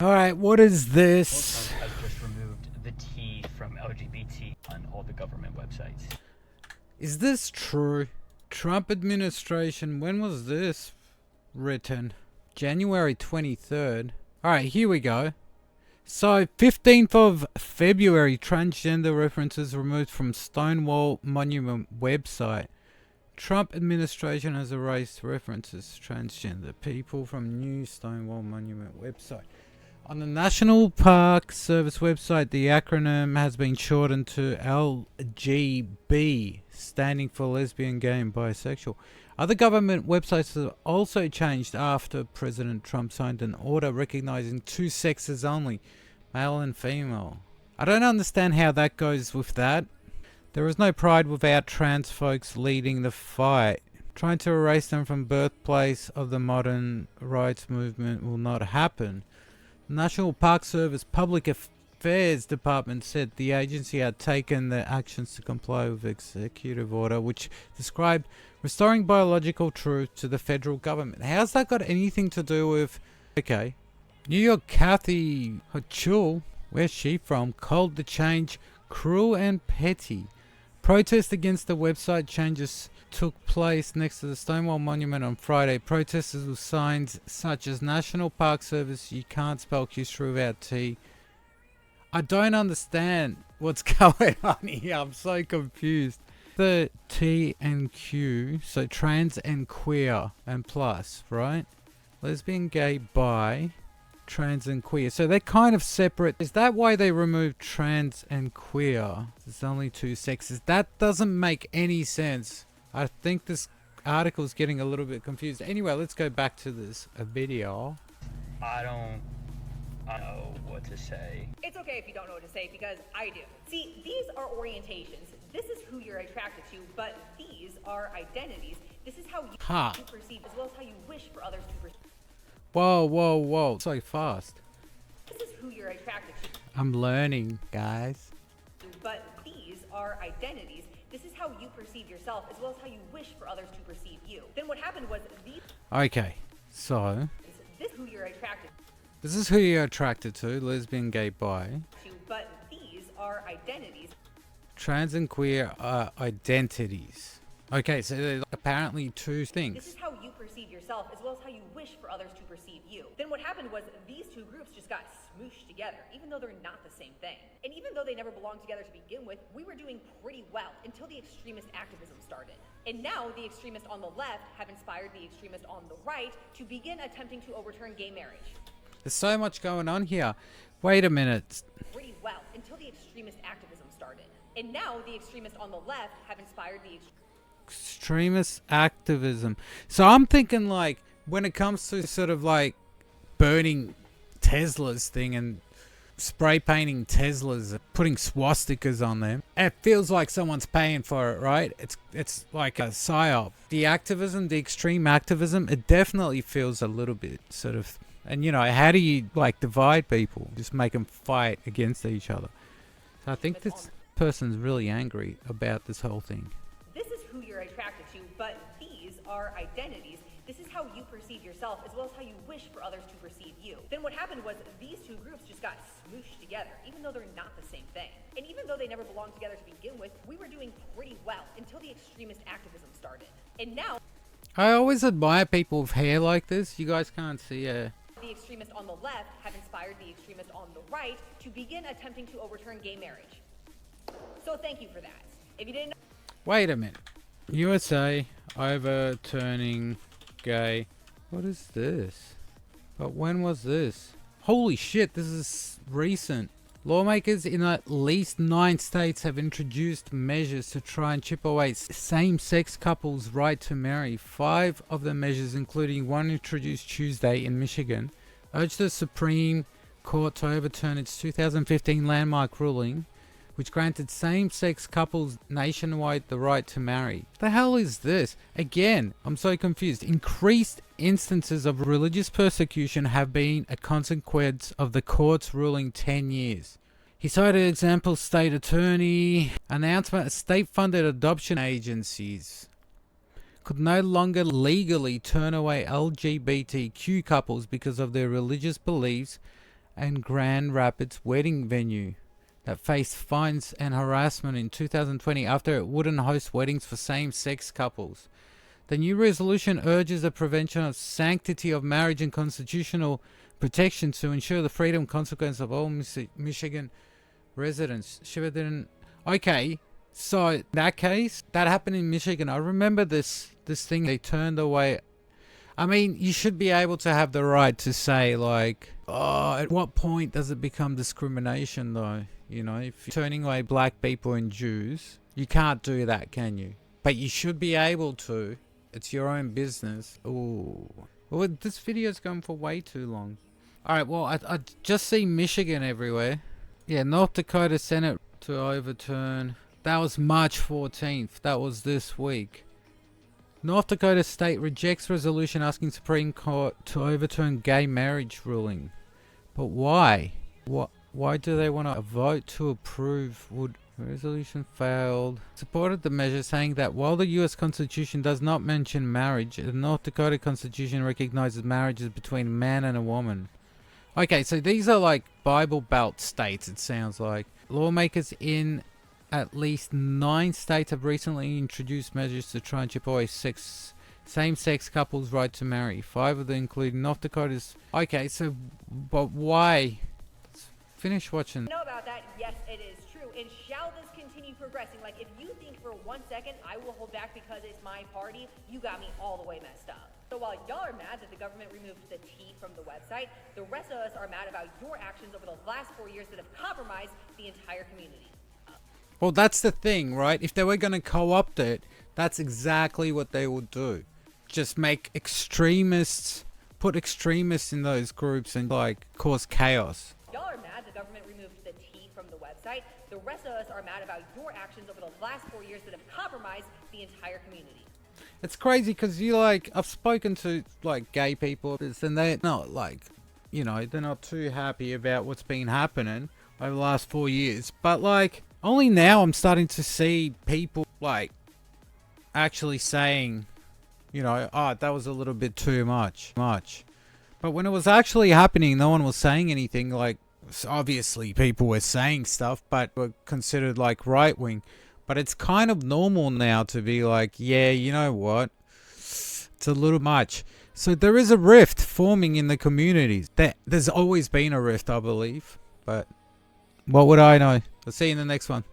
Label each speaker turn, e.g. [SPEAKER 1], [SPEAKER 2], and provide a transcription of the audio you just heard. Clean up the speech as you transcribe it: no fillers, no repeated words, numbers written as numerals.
[SPEAKER 1] Alright, what is this?
[SPEAKER 2] Trump has just removed the T from LGBT on all the government websites.
[SPEAKER 1] Is this true? Trump administration, when was this written? January 23rd. Alright, here we go. So, 15th of February, transgender references removed from Stonewall Monument website. Trump administration has erased references transgender people from new Stonewall Monument website. On the National Park Service website, the acronym has been shortened to LGB, standing for lesbian, gay, and bisexual. Other government websites have also changed after President Trump signed an order recognizing two sexes only, male and female. I don't understand how that goes with that. There is no pride without trans folks leading the fight. Trying to erase them from birthplace of the modern rights movement will not happen. The National Park Service Public Affairs Department said the agency had taken the actions to comply with executive order which described restoring biological truth to the federal government. How's that got anything to do with... Okay. New York Kathy Hochul, where's she from, called the change cruel and petty. Protest against the website changes took place next to the Stonewall Monument on Friday. Protesters with signs such as National Park Service, you can't spell history without T. I don't understand what's going on here. I'm so confused. The T and Q, so trans and queer and plus, right? Lesbian, gay, bi, trans and queer. So they're kind of separate. Is that why they removed trans and queer? There's only two sexes. That doesn't make any sense. I think this article is getting a little bit confused. Anyway, let's go back to this video.
[SPEAKER 2] I don't know what to say.
[SPEAKER 3] It's okay if you don't know what to say because I do. See, these are orientations. This is who you're attracted to, but these are identities. This is how you perceive as well as how you wish for others to perceive.
[SPEAKER 1] Whoa, whoa, whoa. So fast.
[SPEAKER 3] This is who you're attracted to.
[SPEAKER 1] I'm learning, guys.
[SPEAKER 3] But these are identities. This is how you perceive yourself as well as how you wish for others to perceive you. Then what happened was these...
[SPEAKER 1] Okay, so...
[SPEAKER 3] This is who you're attracted to.
[SPEAKER 1] This is who you're attracted to, lesbian, gay, bi.
[SPEAKER 3] But these are identities.
[SPEAKER 1] Trans and queer are identities. Okay, so they're apparently two things.
[SPEAKER 3] This is how you perceive yourself as well as how you wish for others to perceive you. Then what happened was these two groups just got smooshed together, even though they're not the same thing. And even though they never belonged together to begin with, we were doing pretty well until the extremist activism started. And now the extremists on the left have inspired the extremists on the right to begin attempting to overturn gay marriage.
[SPEAKER 1] There's so much going on here. Wait a minute.
[SPEAKER 3] Pretty well until the extremist activism started. And now the extremists on the left have inspired the
[SPEAKER 1] extremist activism. So I'm thinking like when it comes to sort of like burning Tesla's thing and spray painting Teslas, putting swastikas on them, it feels like someone's paying for it, right? It's like a psyop. The activism, the extreme activism, it definitely feels a little bit sort of... And you know, how do you like divide people? Just make them fight against each other. So I think this person's really angry about this whole thing.
[SPEAKER 3] This is who you're attracted to, but these are identities. This is how you perceive yourself as well as how you wish for others to perceive you. Then what happened was these two groups just got smooshed together, even though they're not the same thing. And even though they never belonged together to begin with, we were doing pretty well until the extremist activism started. And now...
[SPEAKER 1] I always admire people with hair like this. You guys can't see
[SPEAKER 3] the extremists on the left have inspired the extremists on the right to begin attempting to overturn gay marriage. So thank you for that. If you didn't know...
[SPEAKER 1] Wait a minute. USA overturning gay... What is this? But when was this? Holy shit, this is recent. Lawmakers in at least 9 states have introduced measures to try and chip away same-sex couples' right to marry. 5 of the measures, including one introduced Tuesday in Michigan, urge the Supreme Court to overturn its 2015 landmark ruling, which granted same-sex couples nationwide the right to marry. The hell is this? Again, I'm so confused. Increased instances of religious persecution have been a consequence of the court's ruling 10 years. He cited example state attorney announcement of state-funded adoption agencies could no longer legally turn away LGBTQ couples because of their religious beliefs and Grand Rapids wedding venue that faced fines and harassment in 2020 after it wouldn't host weddings for same-sex couples. The new resolution urges the prevention of sanctity of marriage and constitutional protections to ensure the freedom and consequence of all Michigan residents. Shiva didn't... Okay, so in that case, that happened in Michigan. I remember this thing they turned away. I mean, you should be able to have the right to say, like, oh, at what point does it become discrimination, though? You know, if you're turning away black people and Jews, you can't do that, can you? But you should be able to. It's your own business. Ooh. Well, this video's going for way too long. Alright, well, I just see Michigan everywhere. Yeah, North Dakota Senate to overturn. That was March 14th. That was this week. North Dakota State rejects resolution asking Supreme Court to overturn gay marriage ruling. But why? Why do they want to vote to approve? Would resolution failed? Supported the measure, saying that while the U.S. Constitution does not mention marriage, the North Dakota Constitution recognizes marriages between a man and a woman. Okay, so these are like Bible Belt states, it sounds like. Lawmakers in at least 9 states have recently introduced measures to try and chip away same-sex couples' right to marry. 5 of them, including North Dakota's... Okay, so... But why? Let's finish watching.
[SPEAKER 3] Know about that? Yes, it is true. And shall this continue progressing? Like, if you think for 1 second I will hold back because it's my party, you got me all the way messed up. So while y'all are mad that the government removed the T from the website, the rest of us are mad about your actions over the last 4 years that have compromised the entire community.
[SPEAKER 1] Well, that's the thing, right? If they were going to co-opt it, that's exactly what they would do. Just make extremists, put extremists in those groups and, like, cause chaos.
[SPEAKER 3] Y'all are mad the government removed the T from the website. The rest of us are mad about your actions over the last 4 years that have compromised the entire community.
[SPEAKER 1] It's crazy because you, like, I've spoken to, like, gay people and they're not, like, you know, they're not too happy about what's been happening over the last 4 years. But, like, only now I'm starting to see people, like, actually saying, you know, oh, that was a little bit too much. But when it was actually happening, no one was saying anything. Like, obviously people were saying stuff, but were considered, like, right-wing. But it's kind of normal now to be like, yeah, you know what? It's a little much. So there is a rift forming in the communities. There's always been a rift, I believe. But what would I know? I'll see you in the next one.